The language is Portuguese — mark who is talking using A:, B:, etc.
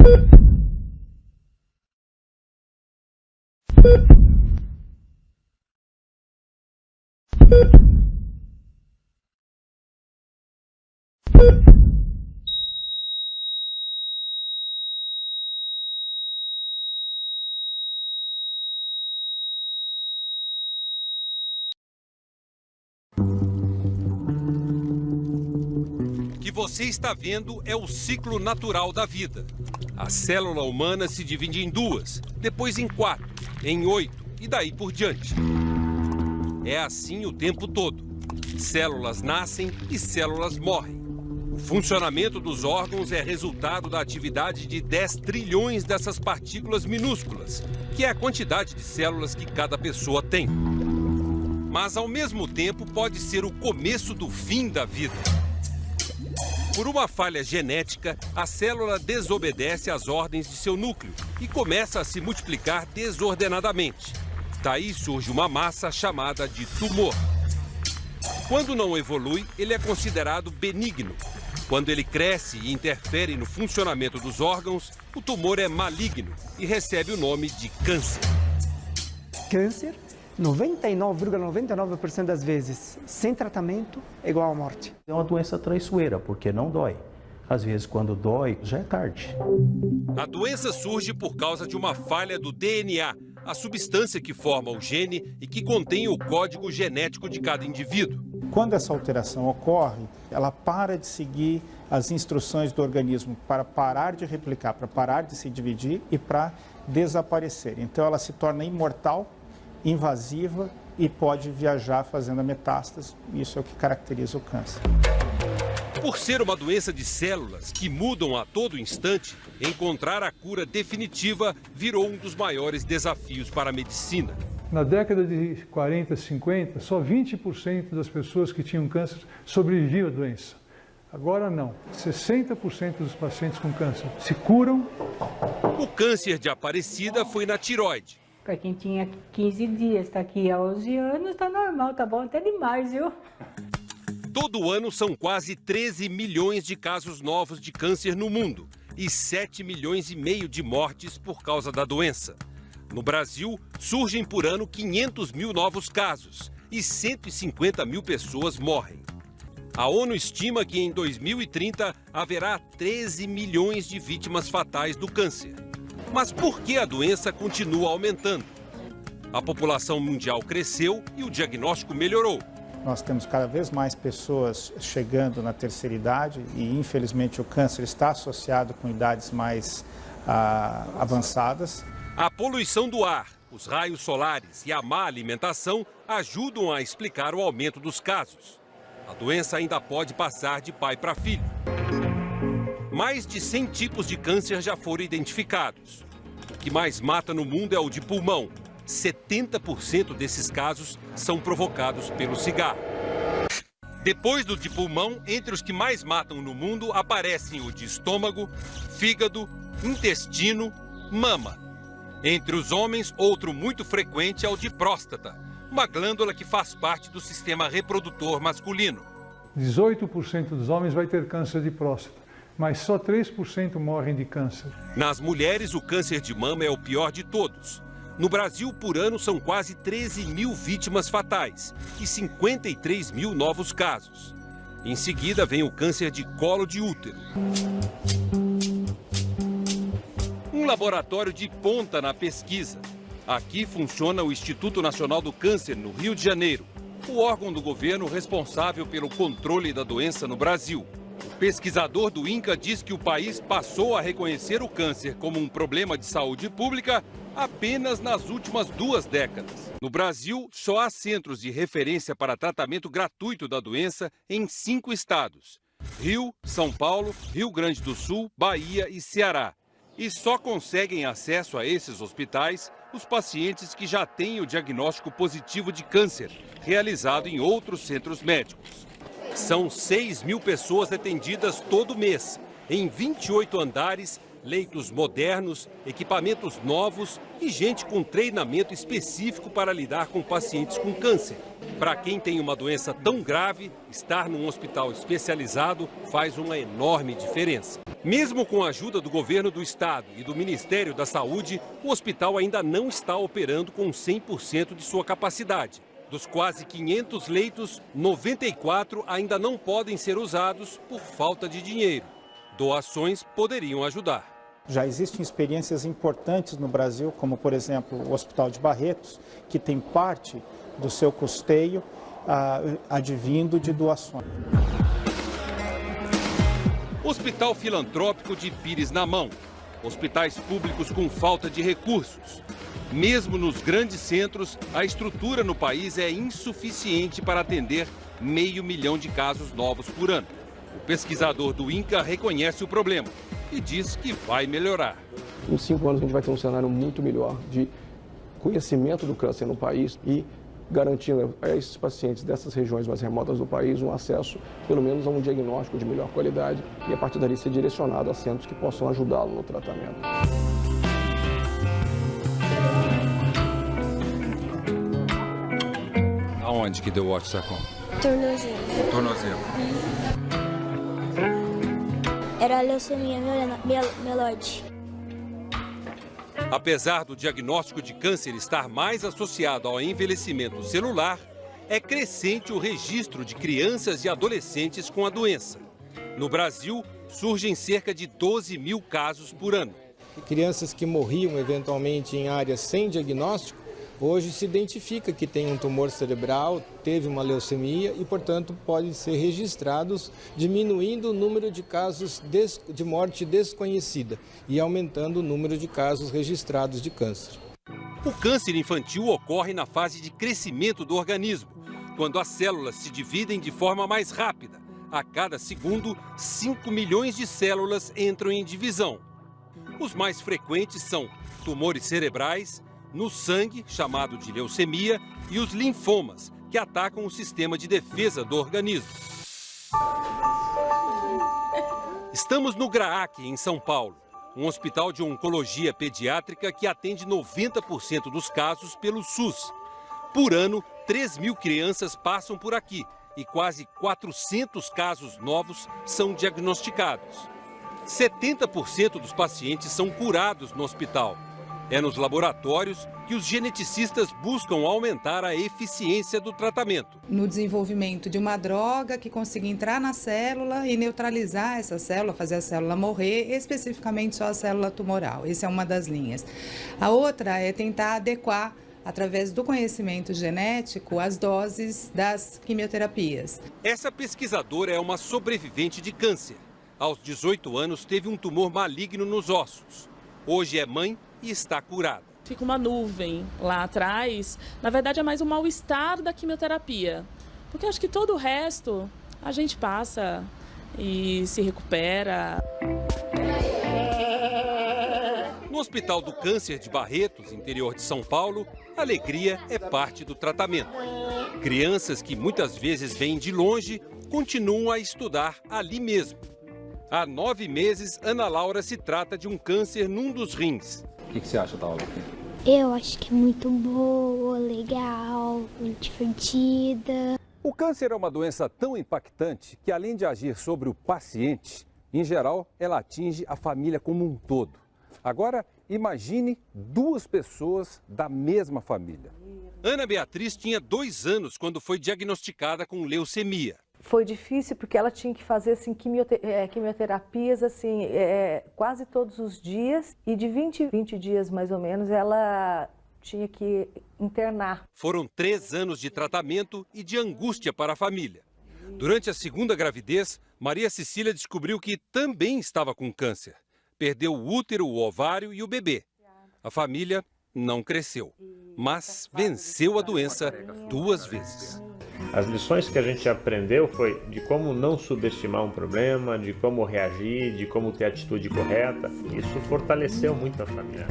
A: O que você está vendo é o ciclo natural da vida. A célula humana se divide em duas, depois em 4, em 8 e daí por diante. É assim o tempo todo. Células nascem e células morrem. O funcionamento dos órgãos é resultado da atividade de 10 trilhões dessas partículas minúsculas, que é a quantidade de células que cada pessoa tem. Mas, ao mesmo tempo, pode ser o começo do fim da vida. Por uma falha genética, a célula desobedece às ordens de seu núcleo e começa a se multiplicar desordenadamente. Daí surge uma massa chamada de tumor. Quando não evolui, ele é considerado benigno. Quando ele cresce e interfere no funcionamento dos órgãos, o tumor é maligno e recebe o nome de câncer.
B: Câncer, 99,99% das vezes, sem tratamento, é igual à morte.
C: É uma doença traiçoeira, porque não dói. Às vezes, quando dói, já é tarde.
A: A doença surge por causa de uma falha do DNA, a substância que forma o gene e que contém o código genético de cada indivíduo.
D: Quando essa alteração ocorre, ela para de seguir as instruções do organismo para parar de replicar, para parar de se dividir e para desaparecer. Então ela se torna imortal, invasiva e pode viajar fazendo a metástase. Isso é o que caracteriza o câncer.
A: Por ser uma doença de células que mudam a todo instante, encontrar a cura definitiva virou um dos maiores desafios para a medicina.
E: Na década de 40, 50, só 20% das pessoas que tinham câncer sobreviviam à doença. Agora não, 60% dos pacientes com câncer se curam.
A: O câncer de Aparecida foi na tireoide.
F: Para quem tinha 15 dias, está aqui há 11 anos, está normal, tá bom até demais, viu?
A: Todo ano são quase 13 milhões de casos novos de câncer no mundo e 7 milhões e meio de mortes por causa da doença. No Brasil, surgem por ano 500 mil novos casos e 150 mil pessoas morrem. A ONU estima que em 2030 haverá 13 milhões de vítimas fatais do câncer. Mas por que a doença continua aumentando? A população mundial cresceu e o diagnóstico melhorou.
D: Nós temos cada vez mais pessoas chegando na terceira idade e, infelizmente, o câncer está associado com idades mais avançadas.
A: A poluição do ar, os raios solares e a má alimentação ajudam a explicar o aumento dos casos. A doença ainda pode passar de pai para filho. Mais de 100 tipos de câncer já foram identificados. O que mais mata no mundo é o de pulmão. 70% desses casos são provocados pelo cigarro. Depois do de pulmão, entre os que mais matam no mundo aparecem o de estômago, fígado, intestino, mama. Entre os homens, outro muito frequente é o de próstata, uma glândula que faz parte do sistema reprodutor masculino.
E: 18% dos homens vai ter câncer de próstata, mas só 3% morrem de câncer.
A: Nas mulheres, o câncer de mama é o pior de todos. No Brasil, por ano, são quase 13 mil vítimas fatais e 53 mil novos casos. Em seguida, vem o câncer de colo de útero. Um laboratório de ponta na pesquisa. Aqui funciona o Instituto Nacional do Câncer, no Rio de Janeiro, o órgão do governo responsável pelo controle da doença no Brasil. O pesquisador do INCA diz que o país passou a reconhecer o câncer como um problema de saúde pública apenas nas últimas 2 décadas. No Brasil, só há centros de referência para tratamento gratuito da doença em 5 estados: Rio, São Paulo, Rio Grande do Sul, Bahia e Ceará. E só conseguem acesso a esses hospitais os pacientes que já têm o diagnóstico positivo de câncer, realizado em outros centros médicos. São 6 mil pessoas atendidas todo mês, em 28 andares leitos modernos, equipamentos novos e gente com treinamento específico para lidar com pacientes com câncer. Para quem tem uma doença tão grave, estar num hospital especializado faz uma enorme diferença. Mesmo com a ajuda do governo do estado e do Ministério da Saúde, o hospital ainda não está operando com 100% de sua capacidade. Dos quase 500 leitos, 94 ainda não podem ser usados por falta de dinheiro. Doações poderiam ajudar.
D: Já existem experiências importantes no Brasil, como, por exemplo, o Hospital de Barretos, que tem parte do seu custeio advindo de doações.
A: Hospital Filantrópico de Pires na Mão. Hospitais públicos com falta de recursos. Mesmo nos grandes centros, a estrutura no país é insuficiente para atender 500 mil de casos novos por ano. O pesquisador do INCA reconhece o problema e diz que vai melhorar.
G: Em 5 anos a gente vai ter um cenário muito melhor de conhecimento do câncer no país e garantindo a esses pacientes dessas regiões mais remotas do país um acesso, pelo menos, a um diagnóstico de melhor qualidade e, a partir dali, ser direcionado a centros que possam ajudá-lo no tratamento.
A: Aonde que deu o oxacom?
H: Tornozelo.
A: Tornozelo.
H: Era a leucemia mieloide.
A: Apesar do diagnóstico de câncer estar mais associado ao envelhecimento celular, é crescente o registro de crianças e adolescentes com a doença. No Brasil, surgem cerca de 12 mil casos por ano.
I: Crianças que morriam eventualmente em áreas sem diagnóstico, hoje se identifica que tem um tumor cerebral, teve uma leucemia e, portanto, podem ser registrados, diminuindo o número de casos de morte desconhecida e aumentando o número de casos registrados de câncer.
A: O câncer infantil ocorre na fase de crescimento do organismo, quando as células se dividem de forma mais rápida. A cada segundo, 5 milhões de células entram em divisão. Os mais frequentes são tumores cerebrais, no sangue, chamado de leucemia, e os linfomas, que atacam o sistema de defesa do organismo. Estamos no GRAAC, em São Paulo, um hospital de oncologia pediátrica que atende 90% dos casos pelo SUS. Por ano, 3 mil crianças passam por aqui e quase 400 casos novos são diagnosticados. 70% dos pacientes são curados no hospital. É nos laboratórios que os geneticistas buscam aumentar a eficiência do tratamento.
J: No desenvolvimento de uma droga que consiga entrar na célula e neutralizar essa célula, fazer a célula morrer, especificamente só a célula tumoral. Essa é uma das linhas. A outra é tentar adequar, através do conhecimento genético, as doses das quimioterapias.
A: Essa pesquisadora é uma sobrevivente de câncer. Aos 18 anos, teve um tumor maligno nos ossos. Hoje é mãe e está curada.
K: Fica uma nuvem lá atrás. Na verdade, é mais um mal-estar da quimioterapia. Porque acho que todo o resto a gente passa e se recupera.
A: No Hospital do Câncer de Barretos, interior de São Paulo, a alegria é parte do tratamento. Crianças que muitas vezes vêm de longe continuam a estudar ali mesmo. Há 9 meses, Ana Laura se trata de um câncer num dos rins.
L: O que você acha da aula aqui?
H: Eu acho que é muito boa, legal, muito divertida.
L: O câncer é uma doença tão impactante que, além de agir sobre o paciente, em geral, ela atinge a família como um todo. Agora, imagine 2 pessoas da mesma família.
A: Ana Beatriz tinha 2 anos quando foi diagnosticada com leucemia.
M: Foi difícil porque ela tinha que fazer assim, quimioterapias assim, quase todos os dias e de 20 dias mais ou menos ela tinha que internar.
A: Foram 3 anos de tratamento e de angústia para a família. Durante a 2ª gravidez, Maria Cecília descobriu que também estava com câncer. Perdeu o útero, o ovário e o bebê. A família não cresceu, mas venceu a doença 2 vezes.
N: As lições que a gente aprendeu foi de como não subestimar um problema, de como reagir, de como ter a atitude correta. Isso fortaleceu muito a família.